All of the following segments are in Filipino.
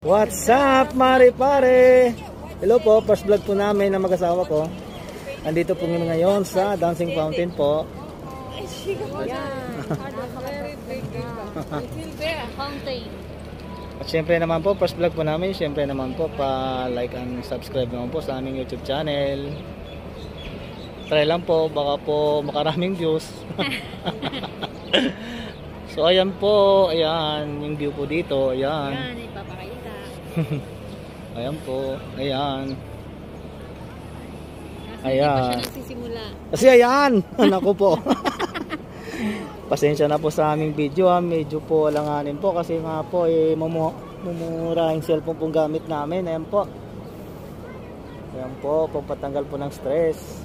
What's up, Mari Pare? Hello po, first vlog po namin na mag-asawa ko. Andito po ngayon sa Dancing Fountain po. At syempre naman po, first vlog po namin, syempre naman po, pa-like and subscribe naman po sa aming YouTube channel. Try lang po, baka po makaraming views. So ayan po, ayan, yung view po dito, ayan. Ayan, ipapakita. Ayan po, ayan. Kasi Ayan. hindi pa siya nagsisimula. Kasi ayan, naku po. Pasensya na po sa aming video ha. Medyo po alanganin po kasi nga po mumura yung cellphone pong gamit namin. Ayan po. Ayan po, pampatanggal po ng stress.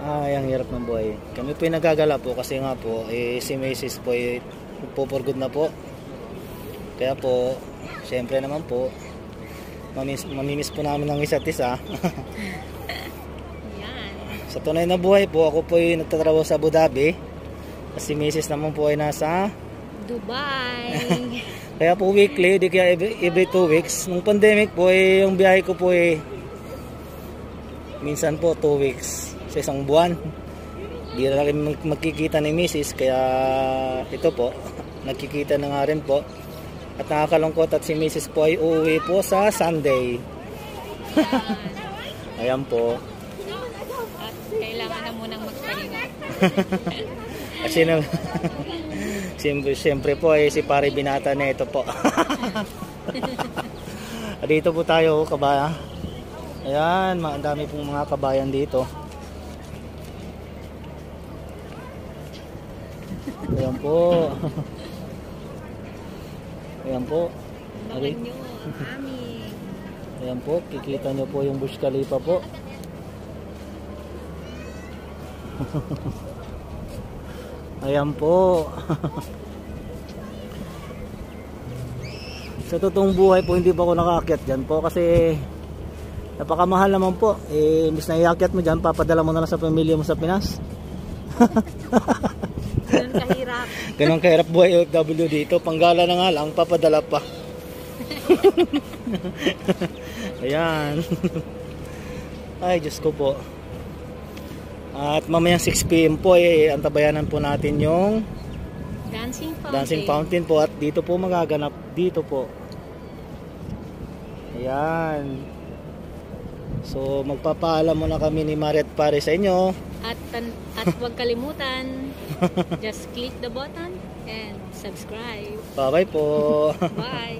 Ay, ang hirap ng buhay. Kami po yung nagagala po kasi nga po si Mrs. po pupurgod na po. Kaya po, syempre naman po mamimiss po namin ng isa't isa. Yan. Sa tunay na buhay po, ako po ay nagtatrabaho sa Abu Dhabi. Si Mrs. naman po ay nasa Dubai. kaya po weekly, di kaya every 2 weeks. Nung pandemic po, yung biyahe ko po minsan po 2 weeks sa isang buwan. Di na kami magkikita ni Mrs. Kaya ito po, nagkikita na nga rin po. At nakakalungkot at si Mrs. po ay uuwi po sa Sunday. Ayan po. At kailangan na munang magpahinga. Kasi siyempre po si Pare Binata na ito po. Dito po tayo, kabayan. Ayan, ang dami pong mga kabayan dito. Ayan po. Ayan po. Abangan nyo, aming. Ayan po, kikita nyo po yung Burj Khalifa po. Ayan po. Sa totoong buhay po hindi pa ako nakaakyat dyan po kasi napakamahal naman po. Imbis na iakyat mo dyan, papadala mo na lang sa pamilya mo sa Pinas. Ganun kahirap. Ganun kahirap buhay OFW dito. Panggala na nga lang, papadala pa. Ayan. Ay, Diyos ko po. At mamayang 6 PM po antabayanan po natin yung Dancing Fountain po. At dito po magaganap. Dito po. Ayan. So magpapaalam muna kami ni Mariat Pare sa inyo. At huwag kalimutan, just click the button and subscribe. Bye-bye po. Bye.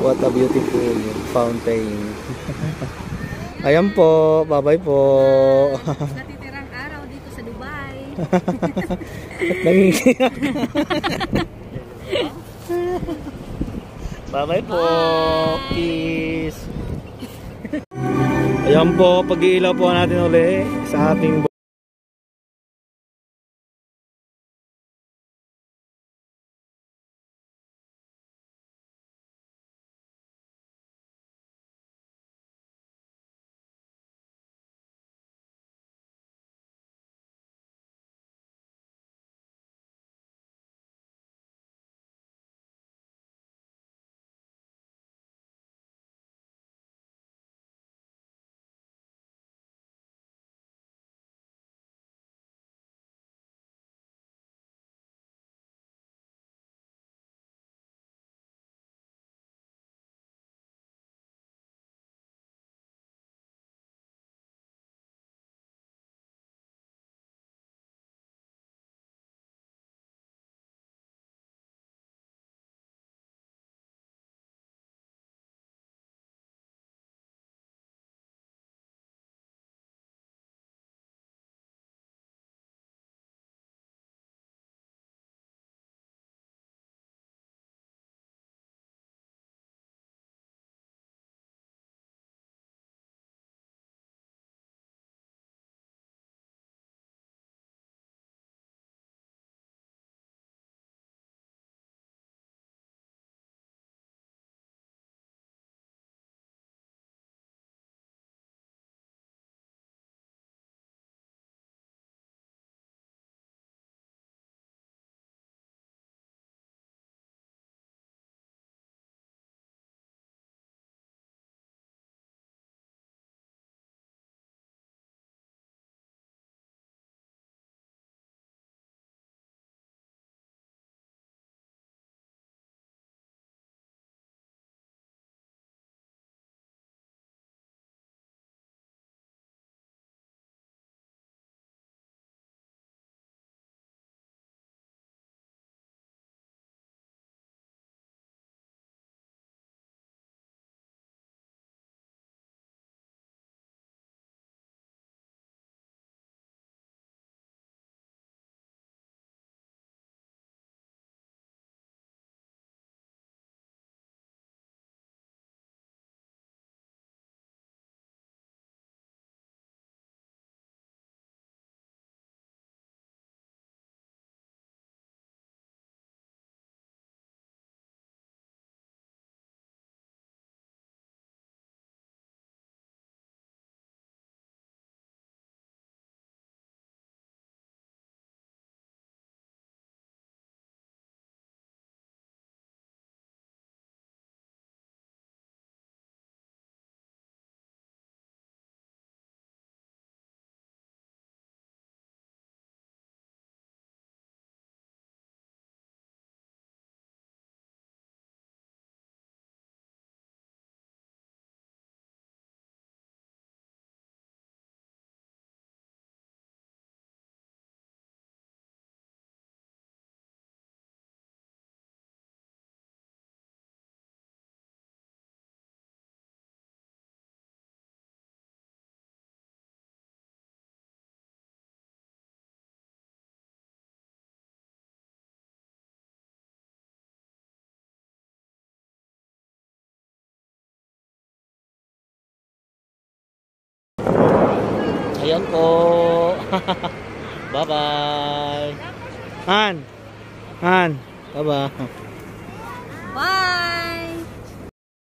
What a beautiful fountain. Ayan po, bye-bye po. Natitirang araw dito sa Dubai. Nangingiyak. Bye-bye po. Peace. Ayan po, pag-iilaw po natin uli sa ating ayan po. Bye-bye. Han. Bye-bye.